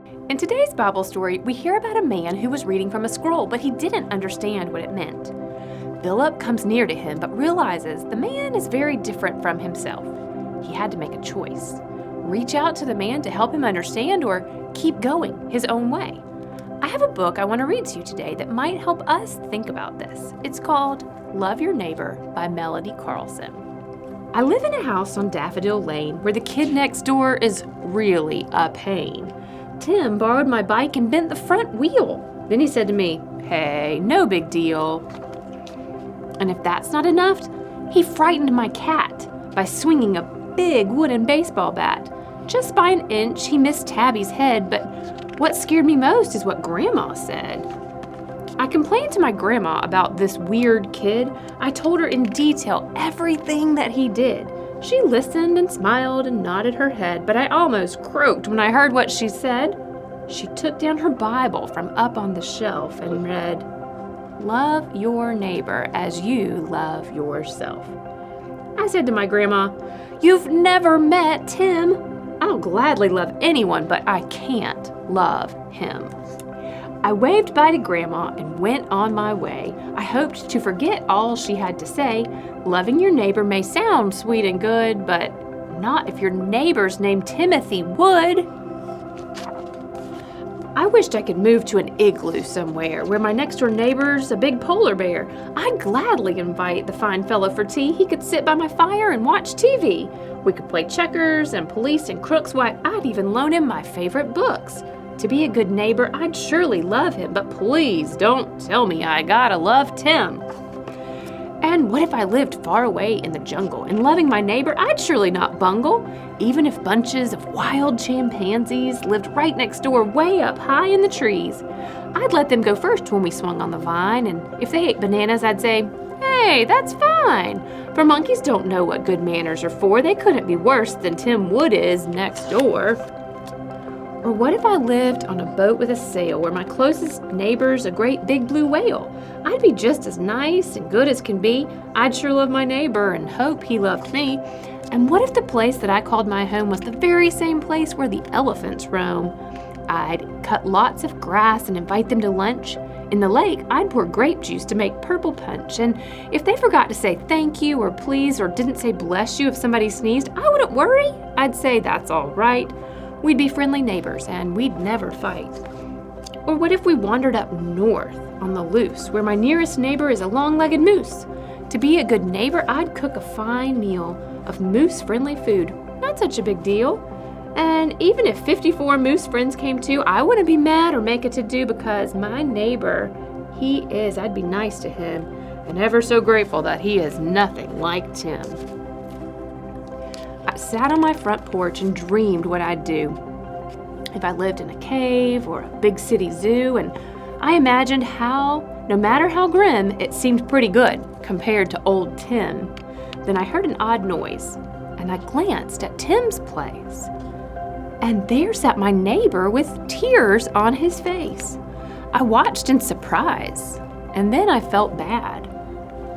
In today's Bible story, we hear about a man who was reading from a scroll, but he didn't understand what it meant. Philip comes near to him, but realizes the man is very different from himself. He had to make a choice. Reach out to the man to help him understand or keep going his own way. I have a book I want to read to you today that might help us think about this. It's called Love Your Neighbor by Melody Carlson. I live in a house on Daffodil Lane where the kid next door is really a pain. Tim borrowed my bike and bent the front wheel. Then he said to me, "Hey, no big deal." And if that's not enough, he frightened my cat by swinging a big wooden baseball bat. Just by an inch, he missed Tabby's head, but what scared me most is what Grandma said. I complained to my grandma about this weird kid. I told her in detail everything that he did. She listened and smiled and nodded her head, but I almost croaked when I heard what she said. She took down her Bible from up on the shelf and read, "Love your neighbor as you love yourself." I said to my grandma, "You've never met Tim. I'll gladly love anyone, but I can't love him." I waved bye to Grandma and went on my way. I hoped to forget all she had to say. Loving your neighbor may sound sweet and good, but not if your neighbor's named Timothy Wood. I wished I could move to an igloo somewhere where my next-door neighbor's a big polar bear. I'd gladly invite the fine fellow for tea. He could sit by my fire and watch TV. We could play checkers and police and crooks. Why, I'd even loan him my favorite books. To be a good neighbor, I'd surely love him, but please don't tell me I gotta love Tim. And what if I lived far away in the jungle and loving my neighbor, I'd surely not bungle. Even if bunches of wild chimpanzees lived right next door way up high in the trees, I'd let them go first when we swung on the vine, and if they ate bananas, I'd say, "Hey, that's fine." For monkeys don't know what good manners are for. They couldn't be worse than Tim Wood is next door. Or what if I lived on a boat with a sail where my closest neighbor's a great big blue whale? I'd be just as nice and good as can be. I'd sure love my neighbor and hope he loved me. And what if the place that I called my home was the very same place where the elephants roam? I'd cut lots of grass and invite them to lunch. In the lake, I'd pour grape juice to make purple punch. And if they forgot to say thank you or please or didn't say bless you if somebody sneezed, I wouldn't worry. I'd say that's all right. We'd be friendly neighbors, and we'd never fight. Or what if we wandered up north on the loose, where my nearest neighbor is a long-legged moose? To be a good neighbor, I'd cook a fine meal of moose-friendly food. Not such a big deal. And even if 54 moose friends came too, I wouldn't be mad or make a to-do because my neighbor, I'd be nice to him, and ever so grateful that he is nothing like Tim. I sat on my front porch and dreamed what I'd do if I lived in a cave or a big city zoo, and I imagined how, no matter how grim, it seemed pretty good compared to old Tim. Then I heard an odd noise, and I glanced at Tim's place. And there sat my neighbor with tears on his face. I watched in surprise, and then I felt bad.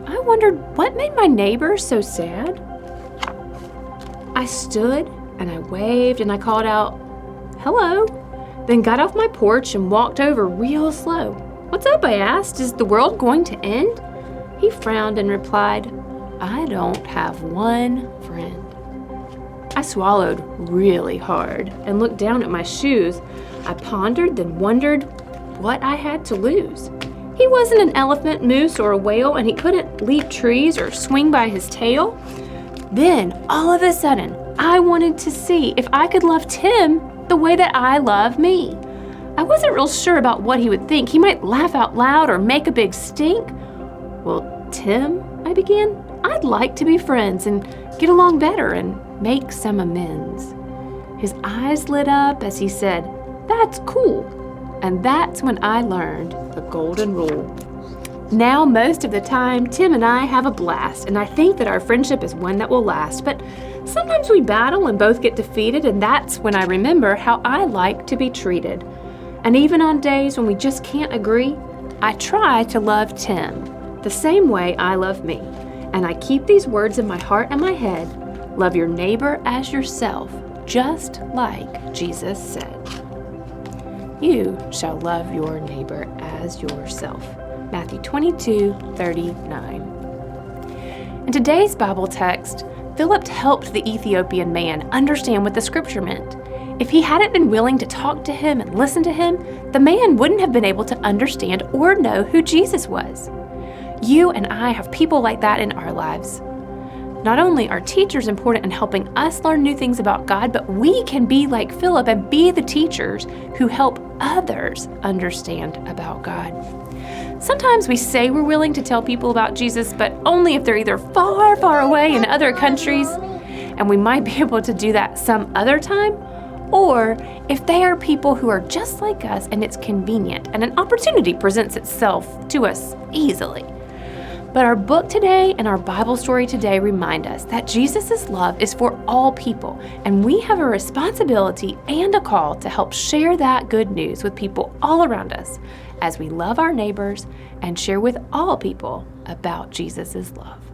I wondered what made my neighbor so sad. I stood and I waved and I called out, "Hello," then got off my porch and walked over real slow. "What's up?" I asked. "Is the world going to end?" He frowned and replied, "I don't have one friend." I swallowed really hard and looked down at my shoes. I pondered, then wondered what I had to lose. He wasn't an elephant, moose, or a whale, and he couldn't leap trees or swing by his tail. Then, all of a sudden, I wanted to see if I could love Tim the way that I love me. I wasn't real sure about what he would think. He might laugh out loud or make a big stink. "Well, Tim," I began, "I'd like to be friends and get along better and make some amends." His eyes lit up as he said, "That's cool." And that's when I learned the golden rule. Now, most of the time, Tim and I have a blast, and I think that our friendship is one that will last. But sometimes we battle and both get defeated, and that's when I remember how I like to be treated. And even on days when we just can't agree, I try to love Tim the same way I love me. And I keep these words in my heart and my head: love your neighbor as yourself, just like Jesus said. you shall love your neighbor as yourself. Matthew 22:39. In today's Bible text, Philip helped the Ethiopian man understand what the scripture meant. If he hadn't been willing to talk to him and listen to him, the man wouldn't have been able to understand or know who Jesus was. You and I have people like that in our lives. Not only are teachers important in helping us learn new things about God, but we can be like Philip and be the teachers who help others understand about God. Sometimes we say we're willing to tell people about Jesus, but only if they're either far, far away in other countries, and we might be able to do that some other time, or if they are people who are just like us and it's convenient and an opportunity presents itself to us easily. But our book today and our Bible story today remind us that Jesus' love is for all people, and we have a responsibility and a call to help share that good news with people all around us as we love our neighbors and share with all people about Jesus' love.